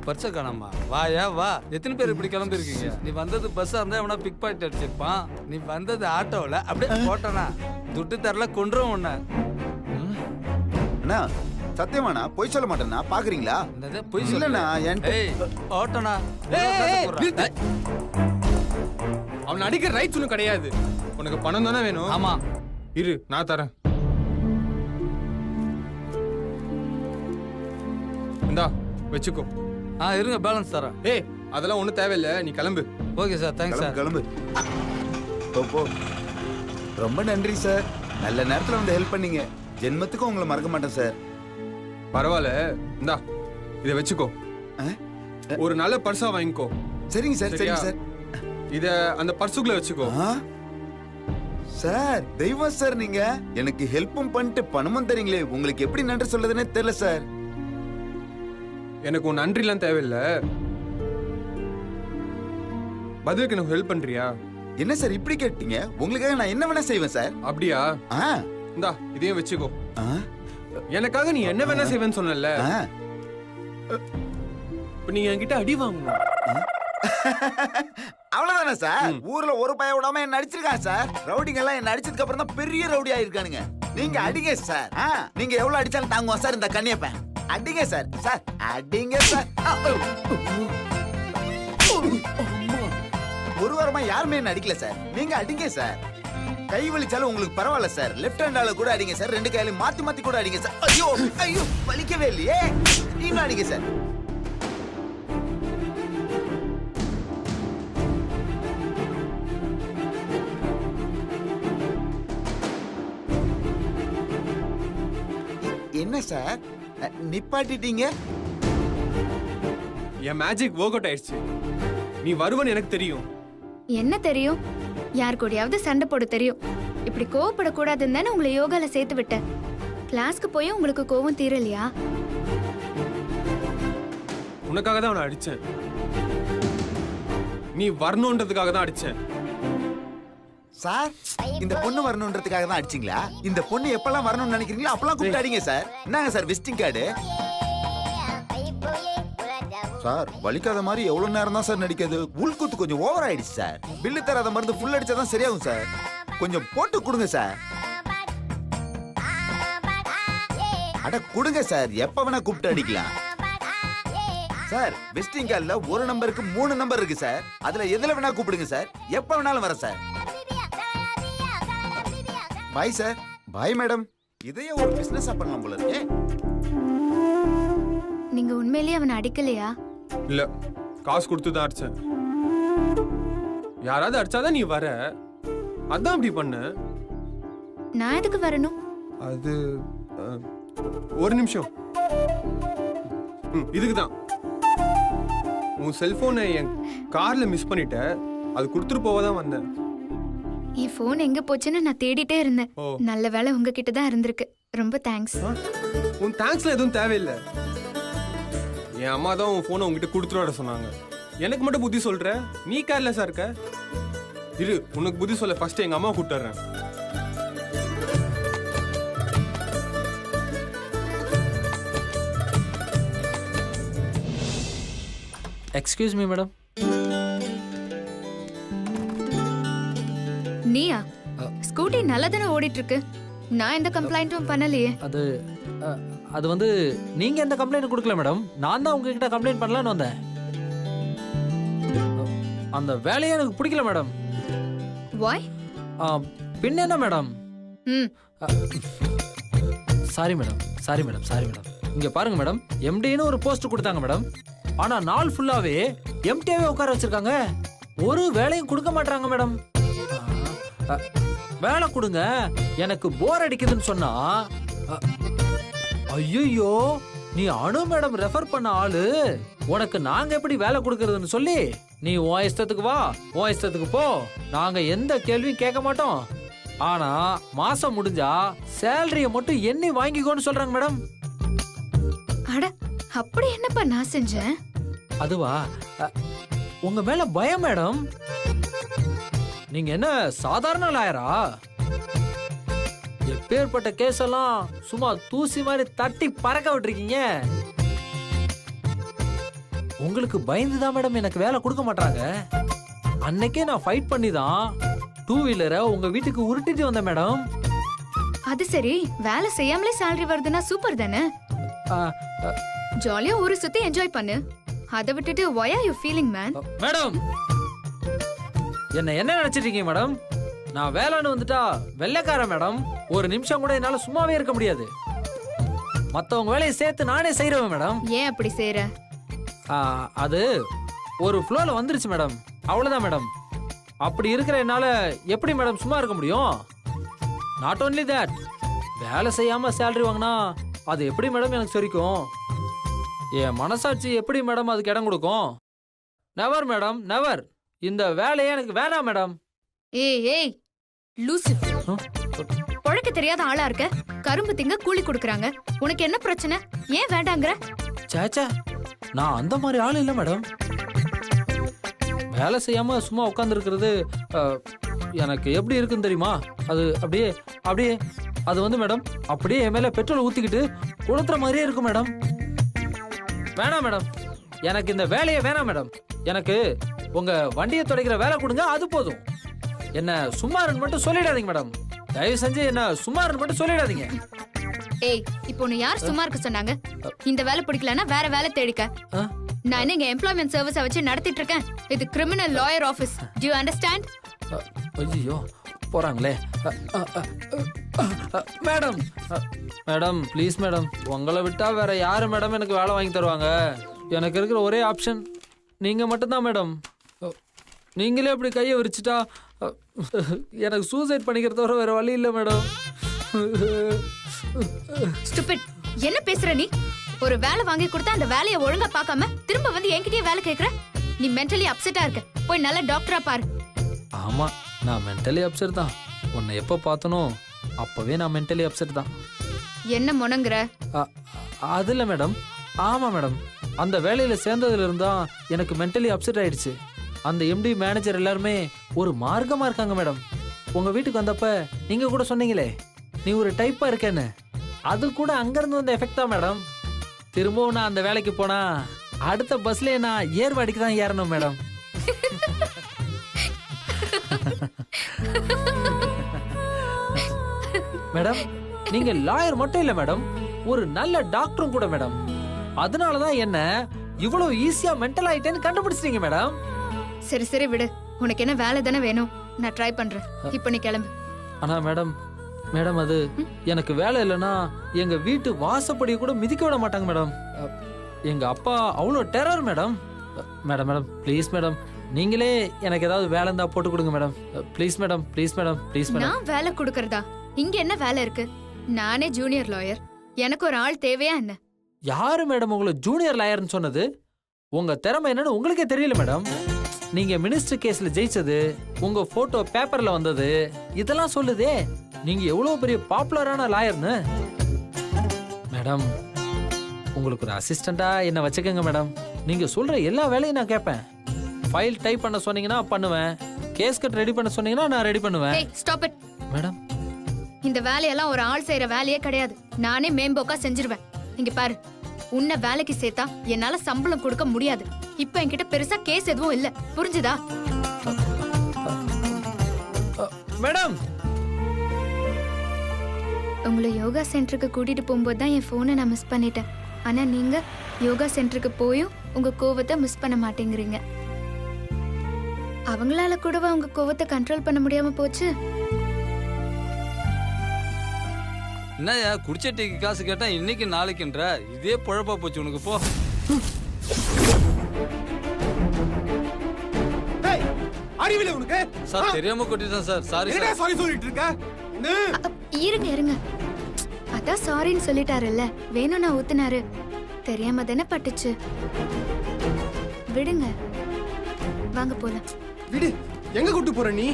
பர்ஸை காணாமா? வாயா வா. எத்தனை பேர் இப்படி கிளம்பி இருக்கீங்க? நீ வந்தது பஸ்ஸா இருந்தா எவனா பிக் பாக்கெட் அடிச்சிருப்பான். நீ வந்தது ஆட்டோவில் அப்படியே போட்டனா துட்டு தரல கொன்றும் உன்ன. அண்ணா சத்தியமாண்ணா பொய் சொல்ல மாட்டேண்ணா பாக்குறீங்களா? பொய் சொல்லண்ணா ஓட்டனா. அவன் அடிக்கிற ரைட்ஸ் ஒன்றும் கிடையாது. உனக்கு பணம் தானே வேணும்? ஆமா இரு நான் தரேன். இந்தா வச்சுக்கோ. இருங்க பேலன்ஸ் தரேன். ஏய் அதெல்லாம் ஒன்றும் தேவையில்லை, நீ கிளம்பு. Okay sir, thanks sir. கிளம்பு போ. ரொம்ப நன்றி சார், நல்ல நேரத்தில் வந்து ஹெல்ப் பண்ணீங்க. ஜென்மத்துக்கும் உங்களை மறக்க மாட்டேன் சார். பரவாயில்ல, இந்தா இதை வச்சுக்கோ. ஒரு நல்ல பர்ஸா வாங்கிக்கோ. சரிங்க சார், சரிங்க சார். இத அந்த பர்சுக்குள்ள வச்சுக்கோ. சார் தெய்வம் சார், நீங்க எனக்கு ஹெல்ப்பும் பண்ணிட்டு பணமும் தரீங்களே, உங்களுக்கு எப்படி நன்றி சொல்றதுன்னே தெரியல சார். எனக்கு உன் நன்றிலாம் தேவையில்லை, பதிலுக்கு எனக்கு ஹெல்ப் பண்றியா? என்ன சார் இப்படி கேட்டீங்க? உங்களுக்காக நான் என்ன வேணா செய்வேன் சார். அப்படியா? இந்தா இதையும் வச்சுக்கோ. எனக்காக நீ என்ன வேணா செய்வேன்னு சொன்னல, இப்ப நீங்க என்கிட்ட அடி வாங்கணும். அவ்வளவுதானே சார்? ஊர்ல ஒரு பய விடாம என்ன அடிச்சிருக்காங்க சார். ரவுடிங்க எல்லாம் என்ன அடிச்சதுக்கு அப்புறம் தான் பெரிய ரவுடி ஆயிருக்கானுங்க. நீங்க அடிங்க சார். நீங்க எவ்வளவு அடிச்சாலும் தாங்குவோம் சார் இந்த கண்ணியப்பன். அடிங்க சார். சார் அடிங்க சார். ஒரு வாரமா யாருமே என்ன அடிக்கல சார், நீங்க அடிங்க சார். கை வலிச்சாலும் உங்களுக்கு பரவாயில்ல சார், லெஃப்ட் ஹேண்டால கூட அடிங்க சார், ரெண்டு கையில மாத்தி மாத்தி கூட அடிங்க சார். ஐயோ ஐயோ வலிக்கவே இல்லையே, நீங்க அடிங்க சார். என்ன சார் நிப்பாட்டிட்டீங்க? என் மேஜிக் ஒர்க் அவுட் ஆயிடுச்சு. நீ வருவன்னு எனக்கு தெரியும். என்ன தெரியும்? யார் கூடயாவது சண்டை போட தெரியும். இப்படி கோவப்படக்கூடாதுன்னு தானே உங்களை யோகால சேர்த்து விட்டேன். கிளாஸ்க்கு போய் உங்களுக்கு கோவம் தீரலையா? உனக்காக தான் அவனை அடிச்சேன். நீ வரணுன்றதுக்காக தான் அடிச்சேன். சார் இந்த பொண்ணு வரணுன்றதுக்காக தான் அடிச்சீங்களா? இந்த பொண்ணு எப்பெல்லாம் வரணும்னு நினைக்கிறீங்களோ அப்பெல்லாம் கூப்பிட்டு அடிங்க சார். என்னங்க சார் விசிட்டிங் கார்டு? சார் வலிக்காத மாதிரி எவ்வளவு நேரம் தான் சார் நடிக்கிறது? உள்குத்து கொஞ்சம் ஓவர் ஆயிடுச்சு சார். பில்லு தராத மருந்து ஃபுல் அடிச்சாதான் சரியாகும் சார். கொஞ்சம் போட்டு கொடுங்க சார். அட கொடுங்க சார், எப்ப வேணா கூப்பிட்டு அடிக்கலாம் சார். விசிட்டிங் கார்டுல ஒரு நம்பருக்கு 3 நம்பர் இருக்கு சார். அதுல எதுல வேணா கூப்பிடுங்க சார், எப்ப வேணாலும் வர sir. Bye sir. Bye madam. இதையே ஒரு பிசினஸ் பண்ணலாம் போல இருக்கே. நீங்க உண்மையிலேயே அவனை அடிக்கலையா? இல்ல, காசு கொடுத்து தான் அடிச்சேன். யாராவது அடிச்சாதான் நீ வர, அதான் அப்படி பண்ண. நான் எதுக்கு வரணும்? அது ஒரு நிமிஷம். இதுக்குதான். உன் செல்போனை என் கார்ல மிஸ் பண்ணிட்ட, அது கொடுத்துட்டு போவதான் வந்தேன். என் போன் எங்க போச்சுன்னு நான் தேடிட்டே இருந்தேன். நல்ல வேளை உங்ககிட்ட தான் இருந்திருக்கு. ரொம்ப தேங்க்ஸ். உன் தேங்க்ஸ்ல எதுவும் தேவையில்லை. என் அம்மா தான் உன் போனை உங்ககிட்ட கொடுத்துட்டு வர சொன்னாங்க. எனக்கு மட்டும் புத்தி சொல்ற, நீ கேர்லெஸ்ஸா இருக்க. இரு, உனக்கு புத்தி சொல்ல ஃபர்ஸ்ட் எங்க அம்மா கூப்பிட்டுறேன். Excuse me madam. நீயா? ஸ்கூட்டி நல்லா தானே ஓடிட்டு இருக்கு. நான் எந்த கம்ப்ளைண்ட்டும் பண்ணலையே. அது வந்து நீங்க எந்த கம்ப்ளைண்ட் கொடுக்கல மேடம். நான் தான் உங்ககிட்ட கம்ப்ளைண்ட் பண்ணலான்னு வந்தேன். அந்த வேலையே எனக்கு பிடிக்கல மேடம். வாய்? பின்ன என்ன madam? Sorry madam, sorry madam, sorry madam. இங்க பாருங்க மேடம், எம்டின்னு ஒரு போஸ்ட் கொடுத்தாங்க மேடம். ஆனா நாள் ஃபுல்லாவே எம்டியாவே உட்கார வச்சிருக்காங்க. ஒரு வேலையும் கொடுக்க மாட்டாங்க மேடம். வேலை கொடுங்க, எனக்கு போர் அடிக்குதுன்னு சொன்னா, ஐயோ நீ அனு மேடம் ரெஃபர் பண்ண ஆளு, உனக்கு நாங்க எப்படி வேலை கொடுக்கறதுன்னு சொல்லி நீ உன் இஷ்டத்துக்கு வா, உன் இஷ்டத்துக்கு போ, நாங்க எந்த கேள்வியும் கேட்க மாட்டோம். ஆனா மாசம் முடிஞ்சா சேலரிய மட்டும் எண்ணி வாங்கிக்கோன்னு சொல்றாங்க மேடம். அட அப்படி என்னப்பா நான் செஞ்சேன்? அதுவா, உங்க மேல பயம் மேடம். நீங்க என்ன சாதாரண லாயரா? எப்பேற்பட்ட கேஸ் எல்லாம் சும்மா தூசி மாதிரி தட்டி பறக்க விட்டுருக்கீங்க. உங்களுக்கு பயந்து தான் மேடம் எனக்கு வேலை கொடுக்க மாட்டாங்க. அன்னைக்கே நான் ஃபைட் பண்ணி தான் 2 வீலரை உங்க வீட்டுக்கு உருட்டிட்டு வந்தேன் மேடம். அது சரி, வேலை செய்யாமலே salary வருதுன்னா சூப்பர் தானே. ஆ, ஜாலியா ஊரு சுத்தி என்ஜாய் பண்ணு. அதை விட்டுட்டு why are you feeling man? Madam என்ன நினைச்சிட்டு இருக்கீங்க மேடம்? நான் வேலைன்னு வந்துட்டா வெள்ளைக்காரன் மேடம். ஒரு நிமிஷம் கூட என்னால சும்மாவே இருக்க முடியாது. மத்தவங்க வேலையை சேர்த்து நானே செய்யறேன் மேடம். ஏன் அப்படி செய்யற? அது ஒரு ஃப்ளோல வந்துருச்சு மேடம், அவ்வளவுதான் மேடம். அப்படி இருக்கிற என்னால எப்படி மேடம் சும்மா இருக்க முடியும்? நாட் ஓன்லி தட், வேலை செய்யாம சேலரி வாங்கினா அது எப்படி மேடம் எனக்கு சரிக்கும்? என் மனசாட்சி எப்படி மேடம் அதுக்கு இடம் கொடுக்கும்? Never madam, never. இந்த வேலையே எனக்கு வேணாம் மேடம். ஏய் லூசு, பொழக்க தெரியாத ஆளா இருக்க. கரும்பு திங்க கூலி கொடுக்கறாங்க, உனக்கு என்ன பிரச்சனை? ஏன் வேண்டாங்கற? சேச்சா, நான் அந்த மாதிரி ஆள் இல்ல மேடம். வேலை செய்யாம சும்மா உட்கார்ந்து இருக்கிறது எனக்கு எப்படி இருக்குன்னு தெரியுமா? அது அப்படியே அது வந்து மேடம் அப்படியே என் மேல பெட்ரோல் ஊத்திக்கிட்டு கொளுத்துற மாதிரியே இருக்கும் மேடம். வேணாம் மேடம், எனக்கு இந்த வேலையே வேணாம் மேடம். எனக்கு உங்க வண்டியை துடைக்கிற வேலை கொடுங்க, அது போதும். என்ன சும்மாருன்னு மட்டும் சொல்லிடாதீங்க மேடம். தயவு செஞ்சு என்ன சும்மாருன்னு மட்டும் சொல்லிடாதீங்க. ஏய், இப்போ உன்னை யார் சும்மா இருக்க சொன்னாங்க? இந்த வேலை பிடிக்கலன்னா வேற வேலை தேடிக்க. நான் என்ன இங்க எம்ப்ளாய்மெண்ட் சர்வீஸை வச்சு நடத்திட்டு இருக்கேன். இது criminal lawyer office. To you understand? ஐயோ போறாங்களே. மேடம் மேடம் ப்ளீஸ் மேடம், உங்களை விட்டா வேற யாரு மேடம் எனக்கு வேலை வாங்கி தருவாங்க? எனக்கு இருக்கிற ஒரே ஆப்ஷன் நீங்க மட்டும்தான் மேடம். நீங்களே அப்படி கையை விரிச்சிட்டா எனக்கு சூசைட் பண்ணிக்கிறத தவிர வேற வழி இல்லை மேடம். ஸ்டூபிட், என்ன பேசுற நீ? ஒரு வேலை வாங்கி கொடுத்தா அந்த வேலையை ஒழுங்கா பார்க்காம திரும்ப வந்து என்கிட்டயே வேலை கேக்குற. நீ மென்டலி அப்செட்டா இருக்க. போய் நல்ல டாக்டரா பாரு. ஆமா, நான் மென்டலி அப்செட் தான். உன்னை எப்போ பார்த்தனோ அப்பவே நான் மென்டலி அப்செட் தான். என்ன முனங்குற? அது இல்லை மேடம். ஆமா மேடம், அந்த வேலையில சேர்ந்ததுல இருந்தா எனக்கு மென்டலி அப்செட் ஆயிடுச்சு. அந்த எம்டி மேனேஜர் எல்லாருமே ஒரு மார்க்கமா இருக்காங்க மேடம். உங்க வீட்டுக்கு வந்தப்ப நீங்க கூட சொன்னீங்களே நீ ஒரு டைப்பா இருக்கேன்னு, அது கூட அங்கிருந்து வந்த எஃபெக்ட் தான் மேடம். திரும்பவும் நான் அந்த வேலைக்கு போனா அடுத்த பஸ்லயே நான் ஏர்வாடிக்கு தான் ஏறணும் மேடம். மேடம், நீங்க லாயர் மட்டும் இல்ல மேடம், ஒரு நல்ல டாக்டரும் கூட மேடம். அதனாலதான் என்ன இவ்வளவு ஈஸியா மென்டல் ஆயிட்டேன்னு கண்டுபிடிச்சிட்டீங்க மேடம். சரி சரி விடு, உனக்கு என்ன வேலை தானே வேணும். நான் ட்ரை பண்றேன். இப்போ நீ கிளம்பு. ஆனா மேடம் மேடம் அது எனக்கு வேலை இல்லைன்னா எங்க வீட்டு வாசப்படி கூட மிதிக்க விட மாட்டாங்க மேடம். எங்க அப்பா அவ்வளோ terror madam. Madam madam please madam, நீங்களே எனக்கு ஏதாவது வேலை இருந்தா போட்டு கொடுங்க madam. Please madam, please madam, please madam. நான் வேலை கொடுக்கறதா? இங்க என்ன வேலை இருக்கு? நானே ஜூனியர் லாயர். எனக்கு ஒரு ஆள் தேவையா என்ன? யாரு மேடம் உங்களை ஜூனியர் லாயர்னு சொன்னது? உங்க திறமை என்னன்னு உங்களுக்கே தெரியல மேடம். நீங்க மினிஸ்டர் கேஸ்ல ஜெயிச்சது, உங்க போட்டோ பேப்பர்ல வந்தது, இதெல்லாம் சொல்லுதே நீங்க எவ்வளவு பெரிய பாப்புலரான லாயர்னு. மேடம், உங்களுக்கு ஒரு அசிஸ்டண்டா என்ன வச்சுக்கோங்க மேடம். நீங்க சொல்ற எல்லா வேலையும் நான் கேட்பேன். ஃபைல் டைப் பண்ண சொன்னீங்கன்னா பண்ணுவேன். கேஸ் கட் ரெடி பண்ண சொன்னீங்கன்னா நான் ரெடி பண்ணுவேன். ஏய் ஸ்டாப் இட் மேடம். இந்த வேலையெல்லாம் ஒரு ஆள் செய்யற வேலையே கிடையாது. நானே மேம்போக்கா செஞ்சிருவேன். இங்க பாரு, உன்னை வேலைக்கு சேர்த்தா என்னால சம்பளம் கொடுக்க முடியாது. இப்ப என்கிட்ட பெருசா கேஸ் எதுவும் இல்ல, புரிஞ்சுதா? மேடம், உங்களை யோகா சென்டருக்கு கூட்டிட்டு போகும்போது தான் என் போனை நான் மிஸ் பண்ணிட்டேன். ஆனா நீங்க யோகா சென்டருக்கு போயும் உங்க கோவத்தை மிஸ் பண்ண மாட்டேங்கிறீங்க. அவங்களால கூடவா உங்க கோவத்தை கண்ட்ரோல் பண்ண முடியாம போச்சு? என்னயா குடிச்ச டீக்கு காசு கேட்டா இன்னைக்கு நாளைக்குன்ற இதே பொழப்பா போச்சு உனக்கு. போ. அறிவில உனக்கு சார் தெரியாம கொட்டிட்டேன் சார். சாரி என்ன சார். சாரி சொல்லிட்டு இருக்க? இருங்க இருங்க, அதான் சாரின்னு சொல்லிட்டாருல்ல, வேணும் நான் ஊத்துனாரு. தெரியாம தானே பட்டுச்சு. விடுங்க, வாங்க போலாம். விடு, எங்க கூட்டி போற நீ?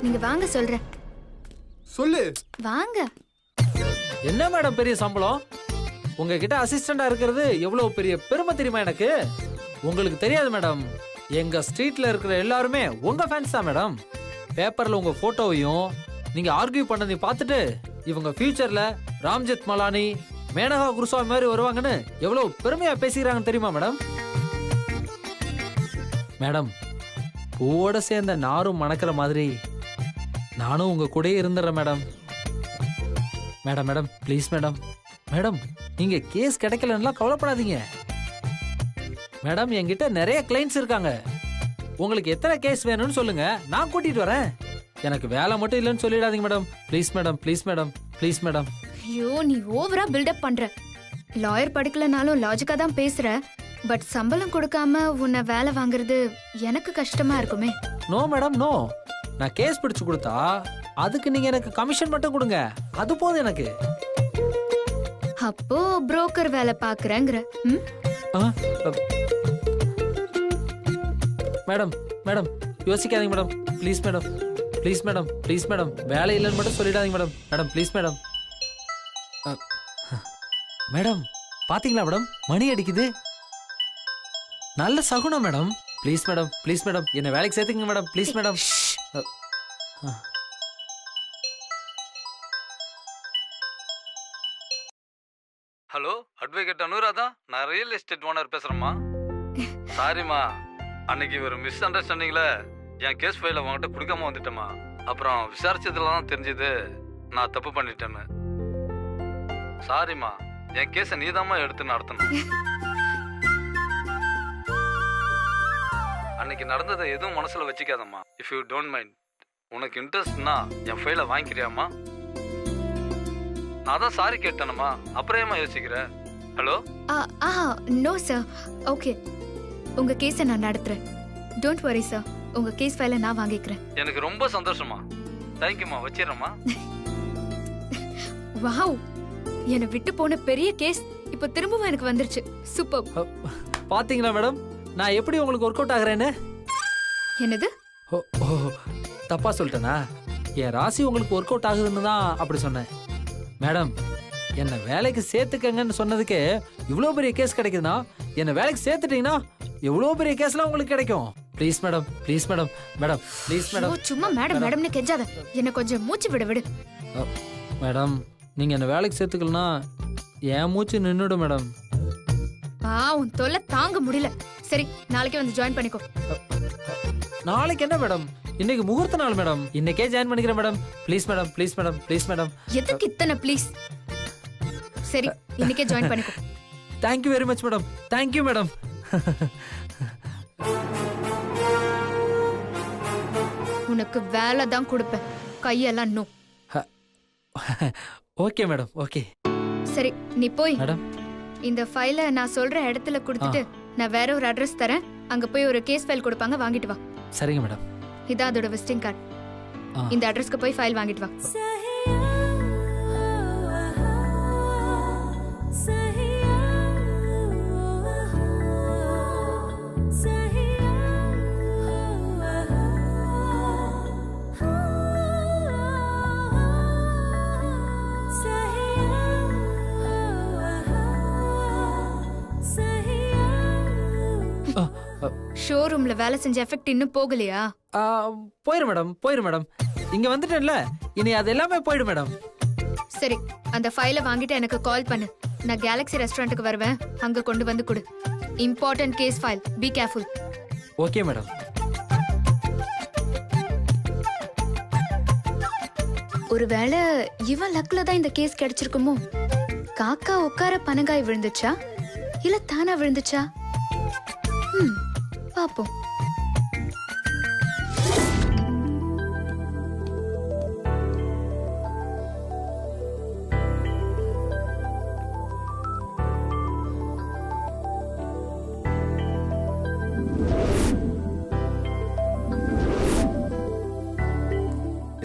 நீங்க வாங்க சொல்றேன். சொல்லு. வாங்க. என்ன மேடம் பெரிய சம்பளம்? உங்ககிட்ட அசிஸ்டண்டா இருக்கிறது எவ்வளவு பெரிய பெருமை தெரியுமா எனக்கு? உங்களுக்கு தெரியாது மேடம், எங்க ஸ்ட்ரீட்ல இருக்கிற எல்லாருமே உங்க ஃபேன்ஸ் தான் மேடம். பேப்பர்ல உங்க போட்டோவையும் நீங்க ஆர்கியூ பண்ணதை பார்த்துட்டு இவங்க ஃபியூச்சர்ல ராம்ஜெத் மலானி, மேனகா குருசாமி மாதிரி வருவாங்கன்னு எவ்வளவு பெருமையா பேசிக்கிறாங்கன்னு தெரியுமா மேடம்? மேடம், பூவோட சேர்ந்த நாரும் மணக்கிற மாதிரி நானும் உங்க கூடயே இருந்துடுறேன் madam. Madam madam please madam. Madam, நீங்க கேஸ் கிடைக்கலன்னா கவலைப்படாதீங்க மேடம். என்கிட்ட நிறைய கிளைண்ட்ஸ் இருக்காங்க. உங்களுக்கு எத்தனை கேஸ் வேணும்னு சொல்லுங்க, நான் கூட்டிட்டு வரேன். எனக்கு வேலை மட்டும் இல்லைன்னு சொல்லிடாதீங்க madam. Please madam, please madam, please madam. ஐயோ, நீ ஓவரா பில்டப் பண்ற. லாயர் படிக்கலனாலும் லாஜிக்கா தான் பேசுற. பட் சம்பளம் கொடுக்காம உன்னை வேலை வாங்குறது எனக்கு கஷ்டமா இருக்குமே. No madam, no. நான் கேஸ் பிடிச்சு கொடுத்தா அதுக்கு நீங்க எனக்கு கமிஷன் மட்டும் கொடுங்க, அது போதும் எனக்கு. அப்போ புரோக்கர் வேலை பாக்குறேங்கிற. ம்? ஆ, மேடம் மேடம் யோசிக்காதீங்க madam. Please madam, please madam, please madam. வேலை இல்லைன்னு மட்டும் சொல்லிடாதீங்க madam. Madam please madam. Madam பாத்தீங்களா மேடம், மணி அடிக்குது. நல்ல சகுனம் madam. Please madam, please madam, என்ன வேலைக்கு சேர்த்துங்க madam. Please madam. Hello, advocate Anuradha, நான் ரியல் எஸ்டேட் ஓனர் பேசுறேம்மா. சாரிம்மா, அன்னைக்கு ஒரு மிஸ் அண்டர்ஸ்டாண்டிங்ல என் கேஸ் ஃபைல உங்ககிட்ட கொடுக்காம வந்துட்டேம்மா. அப்புறம் விசாரிச்சதுல தான் தெரிஞ்சது நான் தப்பு பண்ணிட்டேன்னு. சாரிம்மா, என் கேஸை நீதாம்மா எடுத்து நடத்தணும். அன்னைக்கு நடந்ததை எதுவும் மனசுல வச்சுக்காதம்மா. இஃப் யூ டோன்ட் மைண்ட், உனக்கு இன்ட்ரெஸ்ட்னா என் ஃபைலை வாங்கிக்கிறியாம்மா? நான் தான் சாரி கேட்டேனம்மா, அப்புறம் ஏமா யோசிக்கிற? ஹலோ. No sir, okay. உங்க கேஸை நான் நடத்துறேன். டோன்ட் வரி சார், உங்க கேஸ் ஃபைலை நான் வாங்கிக்கிறேன். எனக்கு ரொம்ப சந்தோஷமா. தேங்க்யூமா, வச்சிடறேம்மா. வாவ், என்னை விட்டு போன பெரிய கேஸ் இப்போ திரும்பவும் எனக்கு வந்துருச்சு. சூப்பர். பாத்தீங்களா மேடம், நான் எப்படி உங்களுக்கு ஒர்க் அவுட் ஆகுறேன்னு? என்னது? ஓ ஓ, தப்பா சொல்லிட்டேனா? என் ராசி உங்களுக்கு ஒர்க் அவுட் ஆகுதுன்னு தான் அப்படி சொன்னேன். மேடம், என்னை வேலைக்கு சேர்த்துக்கங்கன்னு சொன்னதுக்கு இவ்வளோ பெரிய கேஸ் கிடைக்குதுன்னா, என்னை வேலைக்கு சேர்த்துட்டீங்கன்னா எவ்வளோ பெரிய கேஸ்லாம் உங்களுக்கு கிடைக்கும். Please madam, please madam, madam please madam. சும்மா மேடம் மேடம்னு கெஞ்சாத, என்ன கொஞ்சம் மூச்சு விடு. மேடம், நீங்க என்ன வேலைக்கு சேர்த்துக்கலனா என் மூச்சு நின்னுடும் மேடம். உன் தொல்லை தாங்க முடியல. சரி, நாளைக்கே வந்து ஜாயின் பண்ணிக்கோ. நாளைக்கு என்ன மேடம், இன்னைக்கு முகூர்த்த நாள் மேடம். இன்னைக்கே ஜாயின் பண்ணிக்கிறேன் madam. Please madam, please madam, please madam. எதுக்கு இத்தனை ப்ளீஸ்? சரி, இன்னைக்கே ஜாயின் பண்ணிக்கோ. Thank you very much madam. Thank you madam. உனக்கு வேலை தான் கொடுப்பேன், கையெல்லாம் நோ. Okay madam, okay. சரி, நீ போய் மேடம் இந்த ஃபைலை நான் சொல்ற இடத்துல கொடுத்துட்டு நான் வேற ஒரு அட்ரஸ் தரேன். அங்க போய் ஒரு கேஸ் ஃபைல் கொடுப்பாங்க, வாங்கிட்டு வா. சரிங்க மேடம். இதான் அதோட விசிட்டிங் கார்டு. இந்த அட்ரஸ்க்கு போய் ஃபைல் வாங்கிட்டு வா. ஷோரூம்ல வேலை செஞ்ச எஃபெக்ட் இன்னும் போகலையா? போயிரு மேடம், போயிரு மேடம். இங்க வந்துட்டேன்ல, இனி அது எல்லாமே போயிடும் மேடம். சரி, அந்த ஃபைலை வாங்கிட்டு எனக்கு கால் பண்ணு. நான் கேலக்ஸி ரெஸ்டாரண்ட்டுக்கு வருவேன், அங்க கொண்டு வந்து கொடு. Important case file, be careful. Okay madam. ஒருவேளை இவன் லக்ல தான் இந்த கேஸ் கிடைச்சிருக்குமோ? காக்கா உட்கார பனங்காய் விழுந்துச்சா இல்ல தானா விழுந்துச்சா? பாப்போம்.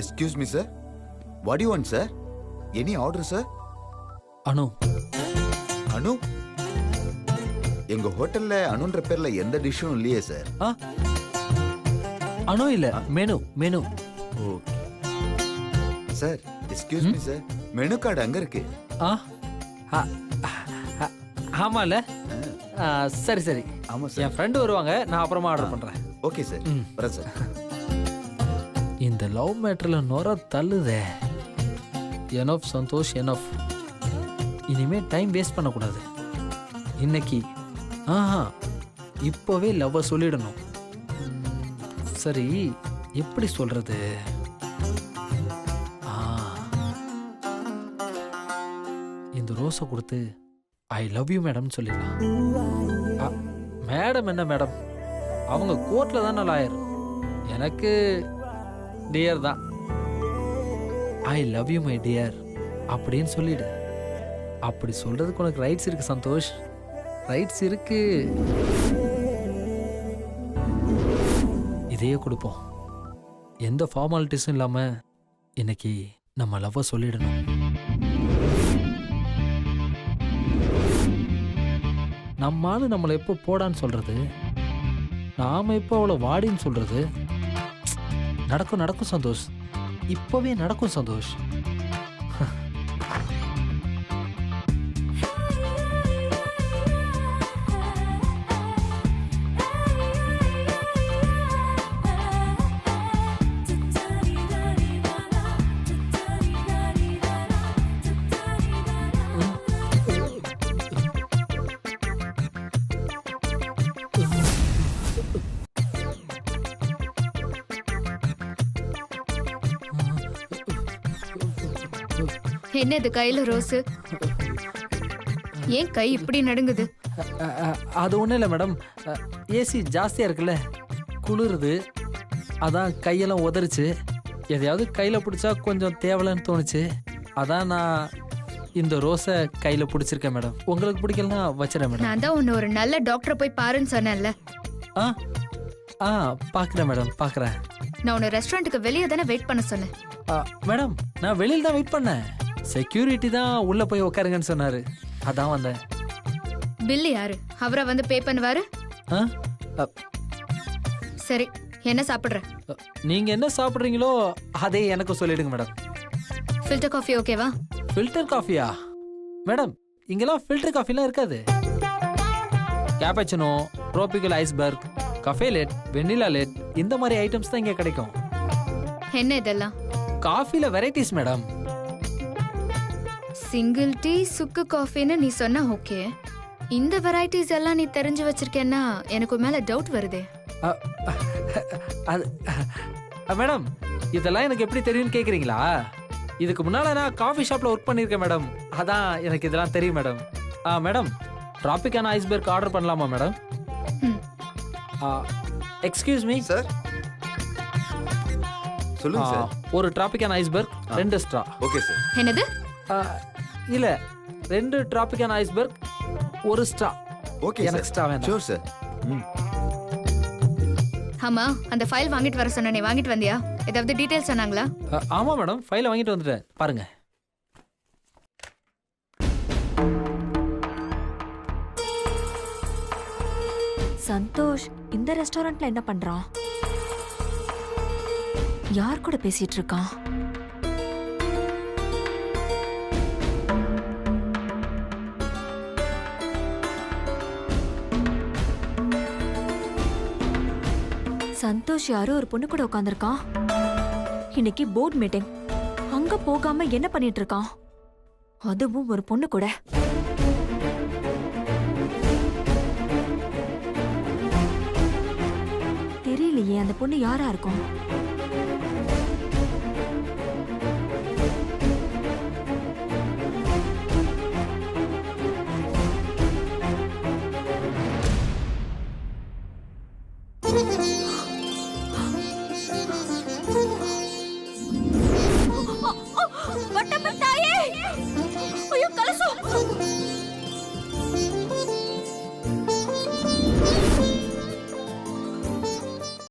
Excuse me, sir. What do you want, sir? Any order, sir? அனு. அனு? எங்க ஹோட்டல்ல அனுன்ற பேர்ல எந்த டிஷ்ஷும் இல்லையே சார். அனு இல்ல, menu, menu. Okay sir. Excuse me sir, menu card அங்க இருக்கு. ஆமால. சரி சரி. ஆமா சார். என் ஃப்ரெண்டு வருவாங்க, நான் அப்புறமா ஆர்டர் பண்றேன். ஓகே சார், வரேன் சார். இந்த லவ் மேட்டர்ல நொர தள்ளுதே. Enough Santosh, enough. இனிமே டைம் வேஸ்ட் பண்ணக்கூடாது. இன்னைக்கு இப்போவே லவ்வை சொல்லிடணும். சரி, எப்படி சொல்றது? ஆ, இந்த ரோஸை கொடுத்து ஐ லவ் யூ மேடம் சொல்லிடலாம். மேடம் என்ன மேடம், அவங்க கோர்ட்ல தானே லாயர், எனக்கு டியர் தான். I love you my dear அப்படின்னு சொல்லிடு. அப்படி சொல்றதுக்கு உனக்கு ரைட்ஸ் இருக்கு சந்தோஷ், ரைட்ஸ் இருக்கு. இதையே கொடுப்போம். எந்த ஃபார்மாலிட்டிஸும் இல்லாம இன்னைக்கு நம்ம லவ்வை சொல்லிடணும். நம்மால நம்மளை எப்போ போடான்னு சொல்றது, நாம எப்போ அவளை வாடின்னு சொல்றது. நடக்கும் நடக்கும் சந்தோஷ், இப்பவே நடக்கும் சந்தோஷ். என்ன இது கையில ரோஸ்? ஏன் கை இப்படி நடுங்குது? அது ஒன்றும் இல்லை மேடம், ஏசி ஜாஸ்தியாக இருக்குல்ல, குளிருது, அதான் கையெல்லாம் உதறிச்சு. எதையாவது கையில் பிடிச்சா கொஞ்சம் தேவலைன்னு தோணுச்சு, அதான் நான் இந்த ரோஸை கையில் பிடிச்சிருக்கேன் மேடம். உங்களுக்கு பிடிக்கலன்னா வச்சிடறேன் மேடம். நான் தான் உன்னை ஒரு நல்ல டாக்டரை போய் பாருன்னு சொன்னேன்ல. ஆ ஆ பார்க்குறேன் மேடம், பார்க்குறேன். நான் உன்னை ரெஸ்டாரண்ட்டுக்கு வெளியே தானே வெயிட் பண்ண சொன்னேன். மேடம், நான் வெளியில் தான் வெயிட் பண்ணேன். செக்யூரிட்டி தான் உள்ள போய் உட்காருங்கன்னு சொன்னாரு, அதான் வந்தேன். பில்லு யாரு? அவரை வந்து பே பண்ணுவாரு. சரி, என்ன சாப்பிடுற? நீங்க என்ன சாப்பிடுறீங்களோ அதே எனக்கு சொல்லிடுங்க மேடம். ஃபில்டர் காஃபி ஓகேவா? ஃபில்டர் காஃபியா மேடம்? இங்கெல்லாம் ஃபில்டர் காஃபிலாம் இருக்காது. Cappuccino, tropical iceberg, café latte, vanilla latte, இந்த மாதிரி ஐட்டம்ஸ் தான் இங்க கிடைக்கும். என்ன இதெல்லாம்? காஃபில வெரைட்டிஸ் மேடம். சிங்கிள் டீ, சுக்கு காஃபின்னு நீ சொன்னா ஓகே. இந்த வெரைட்டிஸ் எல்லாம் நீ தெரிஞ்சு வச்சிருக்கேன்னா எனக்கு மேல டவுட் வருதே. அது மேடம், இதெல்லாம் எனக்கு எப்படி தெரியும்னு கேக்குறீங்களா? இதுக்கு முன்னால நான் காஃபி ஷாப்ல ஒர்க் பண்ணிருக்கேன் மேடம், அதான் எனக்கு இதெல்லாம் தெரியும் மேடம். மேடம், டிராபிக்கான ஐஸ்பர்க் ஆர்டர் பண்ணலாமா மேடம்? எக்ஸ்கியூஸ் மீ சார், சொல்லுங்க சார். ஒரு டிராபிக்கான ஐஸ்பர்க், 2 ஸ்ட்ரா. Okay sir. என்னது? இல்ல, 2 டிராபிக்கான ஐஸ்பர்க், 1 ஸ்ட்ரா. ஓகே எனக்கு ஸ்ட்ரா வேணும். Sure sir. ஆமா, அந்த ஃபைல் வாங்கிட்டு வர சொன்னே, வாங்கிட்டு வந்தியா? ஏதாவது டீடைல்ஸ் சொன்னாங்களா? ஆமா மேடம், ஃபைலை வாங்கிட்டு வந்துட்டேன், பாருங்க. சந்தோஷ் இந்த ரெஸ்டாரண்ட்ல என்ன பண்றான்? யார் கூட பேசிட்டு இருக்கான்? சந்தோஷ் யாரோ ஒரு பொண்ணு கூட உட்கார்ந்திருக்கான். இன்னைக்கு போர்ட் மீட்டிங், அங்க போகாம என்ன பண்ணிட்டு இருக்கான்? அதுவும் ஒரு பொண்ணு கூட. தெரியலையே அந்த பொண்ணு யாரா இருக்கும்.